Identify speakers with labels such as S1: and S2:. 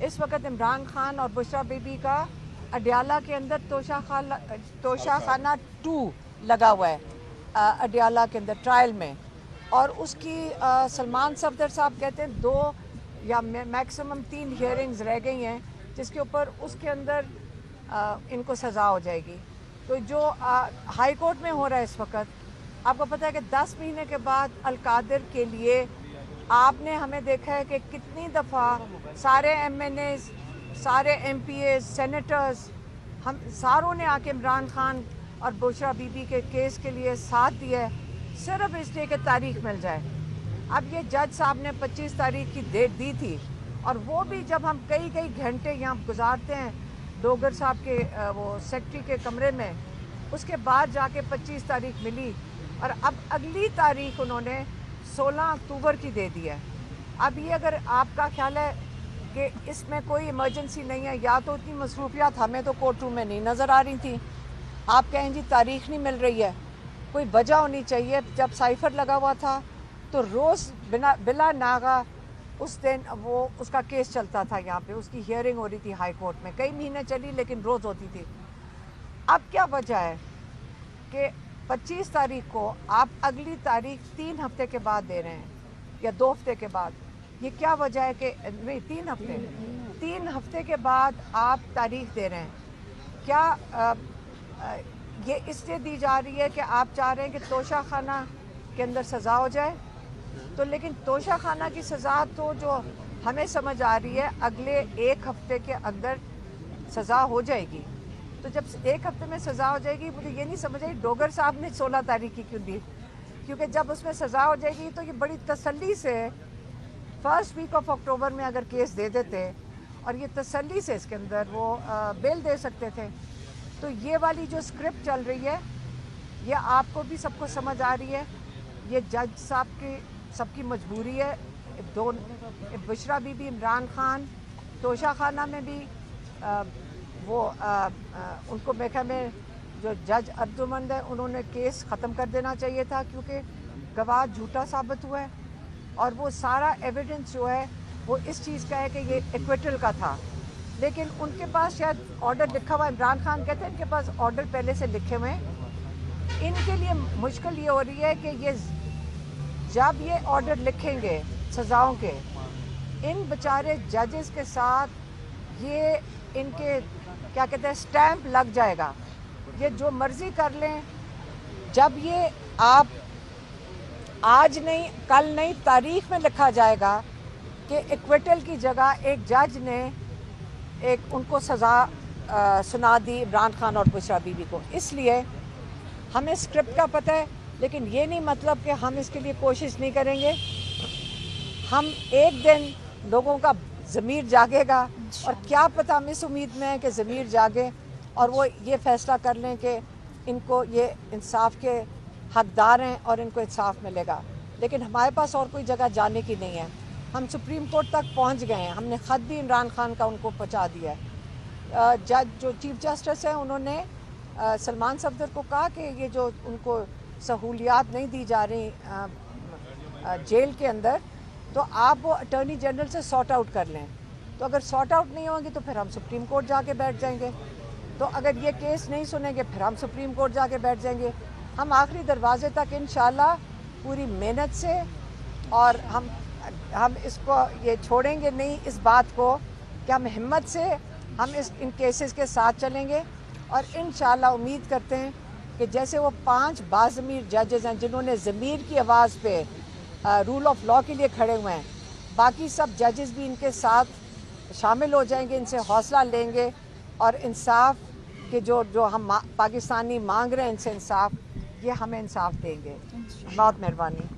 S1: इस वक्त इमरान खान और बुशरा बीबी का अडियाला के अंदर तोशाखाना 2 लगा हुआ है अडियाला के अंदर ट्रायल में, और उसकी सलमान सफदर साहब कहते हैं 2 या मैक्सिमम 3 हियरिंग्स रह गई हैं, जिसके ऊपर उसके अंदर इनको सज़ा हो जाएगी। तो जो हाई कोर्ट में हो रहा है इस वक्त, आपको पता है कि 10 महीने के बाद अल-कादिर के लिए आपने हमें देखा है कि कितनी दफ़ा सारे MNAs, सारे MPAs, सेनेटर्स, हम सारों ने आके इमरान खान और बुशरा बीबी के केस के लिए साथ दिया है, सिर्फ इसलिए कि तारीख मिल जाए। अब ये जज साहब ने 25 तारीख की डेट दी थी, और वो भी जब हम कई घंटे यहाँ गुजारते हैं डोगर साहब के वो सेक्रेटरी के कमरे में, उसके बाद जाके 25 तारीख मिली, और अब अगली तारीख उन्होंने 16 अक्टूबर की दे दी है। अब ये अगर आपका ख्याल है कि इसमें कोई इमरजेंसी नहीं है, या तो इतनी मसरूफियात हमें तो कोर्ट रूम में नहीं नज़र आ रही थी, आप कहें जी तारीख नहीं मिल रही है, कोई वजह होनी चाहिए। जब साइफर लगा हुआ था तो रोज़ बिला नागा उस दिन वो उसका केस चलता था, यहाँ पे उसकी हियरिंग हो रही थी हाई कोर्ट में, कई महीने चली लेकिन रोज़ होती थी। अब क्या वजह है कि 25 तारीख को आप अगली तारीख 3 हफ्ते के बाद दे रहे हैं या 2 हफ्ते के बाद? ये क्या वजह है कि नहीं 3 हफ्ते के बाद आप तारीख दे रहे हैं? क्या ये इसलिए दी जा रही है कि आप चाह रहे हैं कि तोशाखाना के अंदर सज़ा हो जाए? तो लेकिन तोशाखाना की सज़ा तो जो हमें समझ आ रही है अगले 1 हफ्ते के अंदर सज़ा हो जाएगी। तो जब 1 हफ्ते में सज़ा हो जाएगी, मुझे ये नहीं समझ आई डोगर साहब ने 16 तारीख की क्यों दी, क्योंकि जब उसमें सज़ा हो जाएगी तो ये बड़ी तसल्ली से फर्स्ट वीक ऑफ अक्टूबर में अगर केस दे देते और ये तसल्ली से इसके अंदर वो बेल दे सकते थे। तो ये वाली जो स्क्रिप्ट चल रही है ये आपको भी सबको समझ आ रही है, ये जज साहब की सबकी मजबूरी है। बुशरा बीबी, इमरान खान, तोशाखाना में भी उनको मेखा में जो जज अर्जुमंद है उन्होंने केस ख़त्म कर देना चाहिए था, क्योंकि गवाह झूठा साबित हुआ है और वो सारा एविडेंस जो है वो इस चीज़ का है कि ये एक्विटल का था। लेकिन उनके पास शायद ऑर्डर लिखा हुआ है, इमरान खान कहते हैं इनके पास ऑर्डर पहले से लिखे हुए हैं। इनके लिए मुश्किल ये हो रही है कि ये जब ये ऑर्डर लिखेंगे सज़ाओं के, इन बेचारे जजेस के साथ ये इनके क्या कहते हैं स्टैंप लग जाएगा, ये जो मर्ज़ी कर लें। जब ये आप आज नहीं कल नहीं तारीख में लिखा जाएगा कि एक्विटल की जगह एक जज ने एक उनको सज़ा सुना दी इमरान खान और बुशरा बीबी को। इसलिए हमें स्क्रिप्ट का पता है, लेकिन ये नहीं मतलब कि हम इसके लिए कोशिश नहीं करेंगे। हम एक दिन लोगों का ज़मीर जागेगा, और क्या पता हम इस उम्मीद में है कि ज़मीर जागे और वो ये फ़ैसला कर लें कि इनको ये इंसाफ के हकदार हैं और इनको इंसाफ मिलेगा। लेकिन हमारे पास और कोई जगह जाने की नहीं है। हम सुप्रीम कोर्ट तक पहुंच गए हैं, हमने ख़त भी इमरान खान का उनको पहुंचा दिया है। जज जो चीफ जस्टिस हैं उन्होंने सलमान सफदर को कहा कि ये जो उनको सहूलियात नहीं दी जा रही जेल के अंदर, तो आप वो अटॉर्नी जनरल से सॉर्ट आउट कर लें। तो अगर सॉर्ट आउट नहीं होंगी तो फिर हम सुप्रीम कोर्ट जाके बैठ जाएंगे। तो अगर ये केस नहीं सुनेंगे फिर हम सुप्रीम कोर्ट जाके बैठ जाएंगे। हम आखिरी दरवाजे तक इंशाल्लाह पूरी मेहनत से, और हम इसको ये छोड़ेंगे नहीं इस बात को कि हम हिम्मत से हम इन केसेस के साथ चलेंगे। और इंशाल्लाह उम्मीद करते हैं कि जैसे वो 5 बाज़मीर जजेस हैं जिन्होंने ज़मीर की आवाज़ पे रूल ऑफ लॉ के लिए खड़े हुए हैं, बाकी सब जजेस भी इनके साथ शामिल हो जाएंगे, इनसे हौसला लेंगे और इंसाफ के जो हम पाकिस्तानी मांग रहे हैं इनसे इंसाफ, ये हमें इंसाफ देंगे। बहुत मेहरबानी।